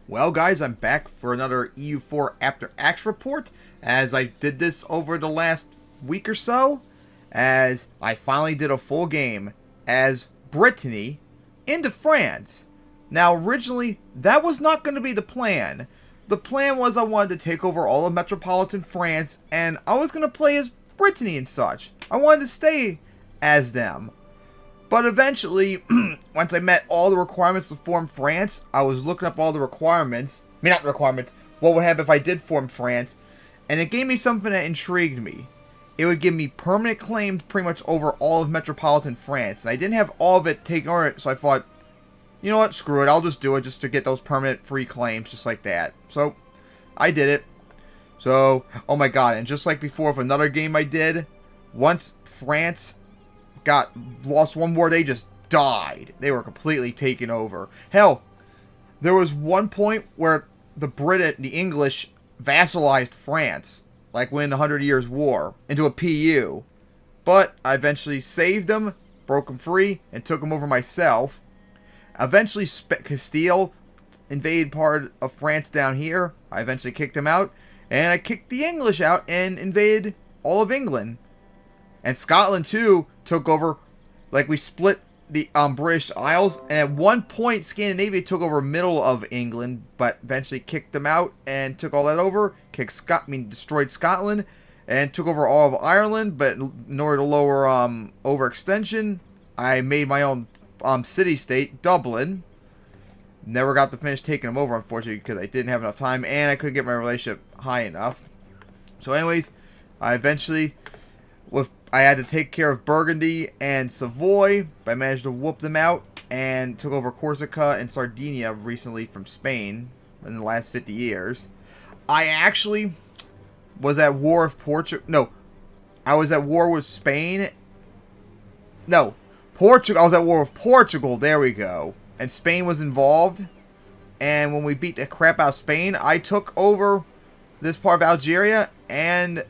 Well, guys, I'm back for another EU4 After Acts report, as I did this over the last week or so, as I finally did a full game as Brittany into France. Now, originally, that was not going to be the plan. The plan was I wanted to take over all of metropolitan France, and I was going to play as Brittany and such. I wanted to stay as them. But eventually, once I met all the requirements to form France, I was looking up all the requirements. I mean, not the requirements. What would happen if I did form France? And it gave me something that intrigued me. It would give me permanent claims pretty much over all of metropolitan France. And I didn't have all of it taken over it, so I thought, you know what, screw it. I'll just do it just to get those permanent free claims just like that. So, I did it. So, oh my god, and just like before with another game I did, once France lost one war, they just died. They were completely taken over. Hell, there was one point where the English vassalized France, like when the 100 Years' War, into a PU. But I eventually saved them, broke them free, and took them over myself. Eventually, Castile invaded part of France down here. I eventually kicked them out, and I kicked the English out and invaded all of England. And Scotland, too, took over. Like, we split the British Isles. And at one point, Scandinavia took over middle of England. But eventually kicked them out and took all that over. Destroyed Scotland. And took over all of Ireland. But in order to lower overextension, I made my own city-state, Dublin. Never got to finish taking them over, unfortunately, because I didn't have enough time. And I couldn't get my relationship high enough. So anyways, I eventually... I had to take care of Burgundy and Savoy, but I managed to whoop them out and took over Corsica and Sardinia recently from Spain in the last 50 years. I actually was at war with Portugal. No, I was at war with Spain. No, Portugal. I was at war with Portugal. There we go. And Spain was involved. And when we beat the crap out of Spain, I took over this part of Algeria and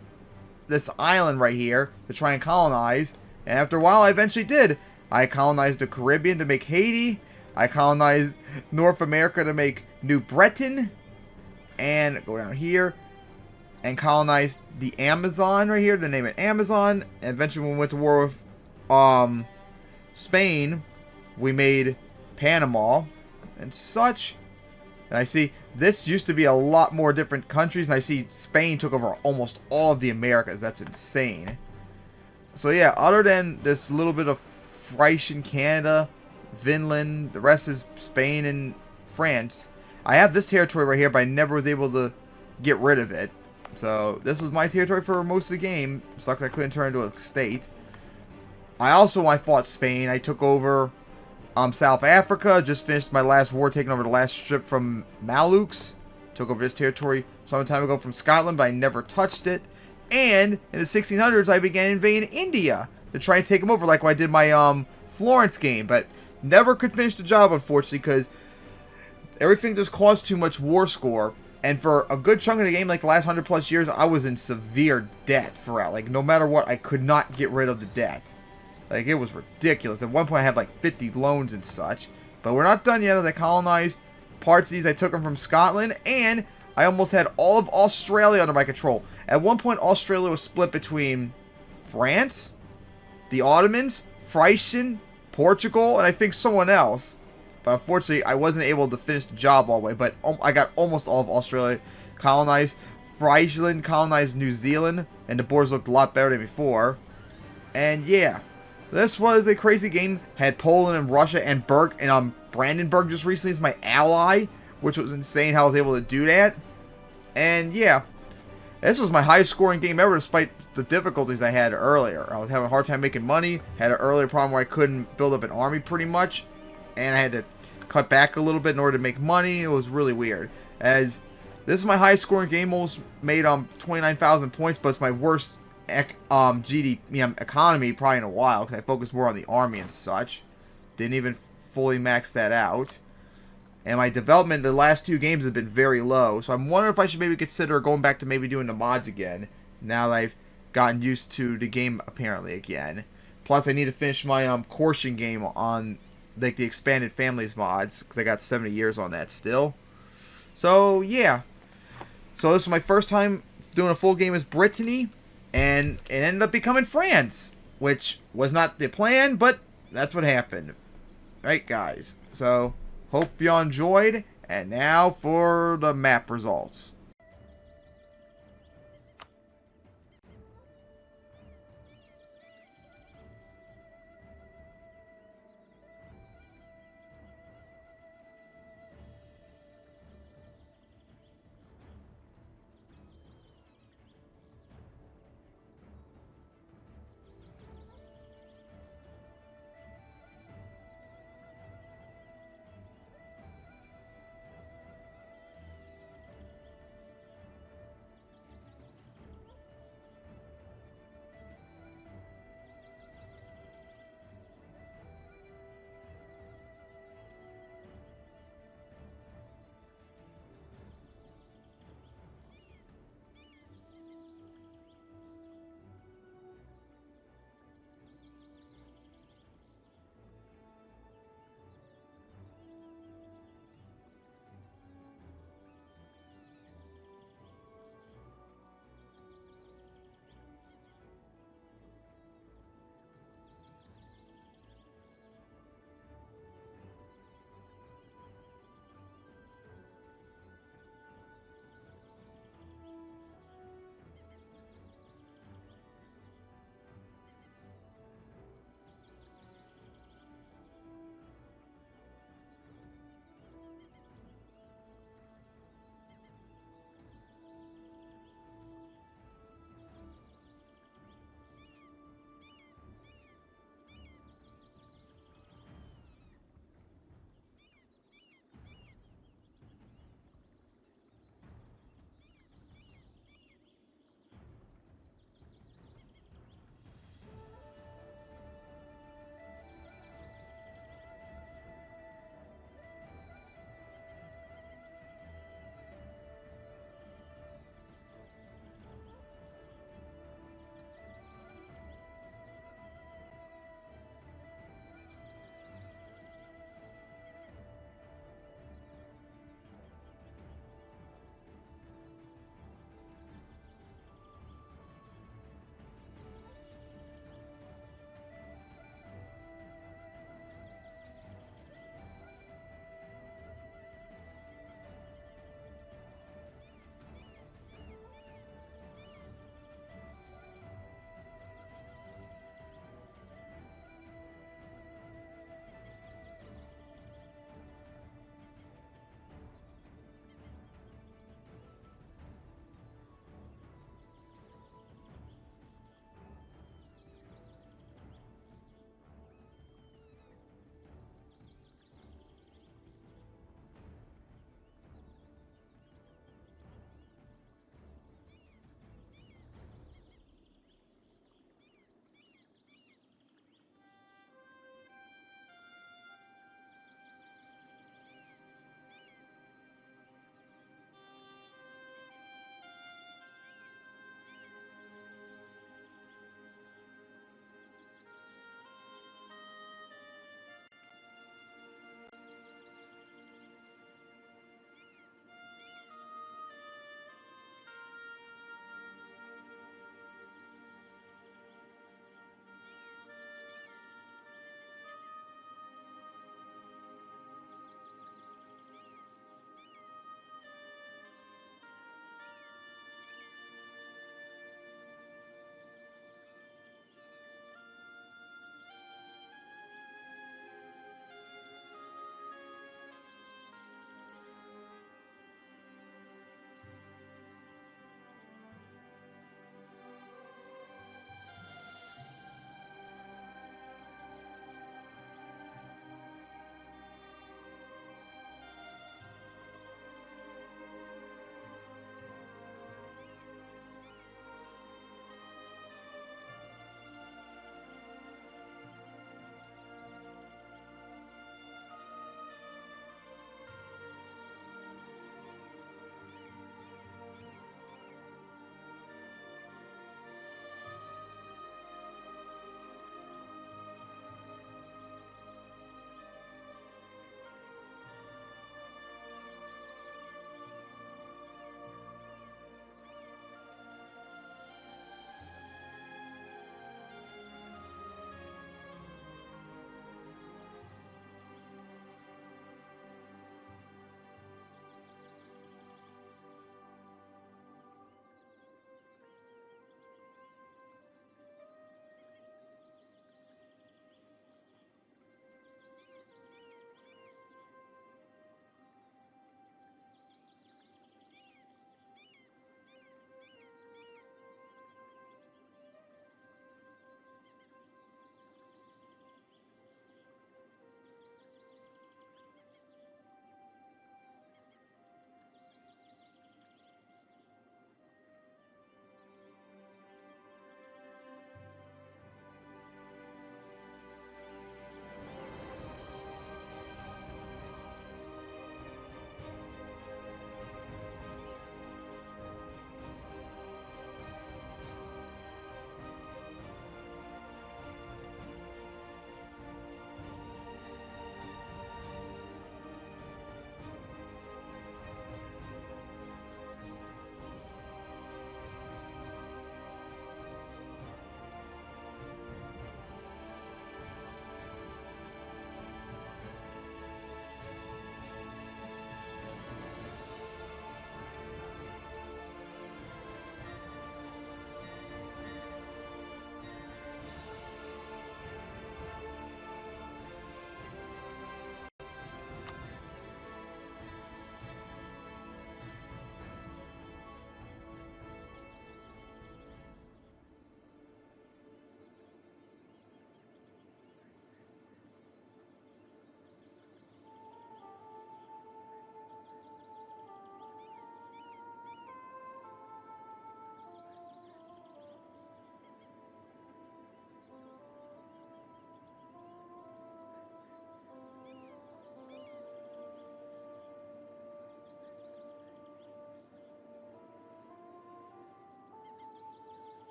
this island right here to try and colonize. And after a while, I eventually did. I colonized the Caribbean to make Haiti. I colonized North America to make New Britain. And go down here and colonized the Amazon right here to name it Amazon. And eventually, when we went to war with Spain, we made Panama and such. And I see this used to be a lot more different countries. And I see Spain took over almost all of the Americas. That's insane. So yeah, other than this little bit of Frisian Canada, Finland, the rest is Spain and France. I have this territory right here, but I never was able to get rid of it. So this was my territory for most of the game. Sucks I couldn't turn it into a state. I also, when I fought Spain, I took over South Africa. Just finished my last war, taking over the last strip from Maluks. Took over this territory some time ago from Scotland, but I never touched it. And in the 1600s, I began invading India to try and take them over, like when I did my Florence game. But never could finish the job, unfortunately, because everything just caused too much war score. And for a good chunk of the game, like the last 100+ years, I was in severe debt throughout. Like, no matter what, I could not get rid of the debt. Like, it was ridiculous. At one point, I had like 50 loans and such. But we're not done yet. As I colonized parts of these, I took them from Scotland. And I almost had all of Australia under my control. At one point, Australia was split between France, the Ottomans, Frisian, Portugal, and I think someone else. But unfortunately, I wasn't able to finish the job all the way. But I got almost all of Australia colonized. Friesland colonized New Zealand. And the borders looked a lot better than before. And yeah. This was a crazy game. Had Poland and Russia and Brandenburg just recently as my ally, which was insane how I was able to do that. And yeah, this was my highest scoring game ever, despite the difficulties I had earlier. I was having a hard time making money. Had an earlier problem where I couldn't build up an army pretty much, and I had to cut back a little bit in order to make money. It was really weird. As this is my highest scoring game, almost made 29,000 points, but it's my worst economy probably in a while, because I focused more on the army and such. Didn't even fully max that out. And my development the last two games has been very low, so I'm wondering if I should maybe consider going back to maybe doing the mods again, now that I've gotten used to the game apparently again. Plus I need to finish my Corsican game on like the expanded families mods, because I got 70 years on that still. So, yeah. So, this was my first time doing a full game as Brittany, and it ended up becoming France, which was not the plan, but that's what happened. Right, guys? So, hope y'all enjoyed, and now for the map results.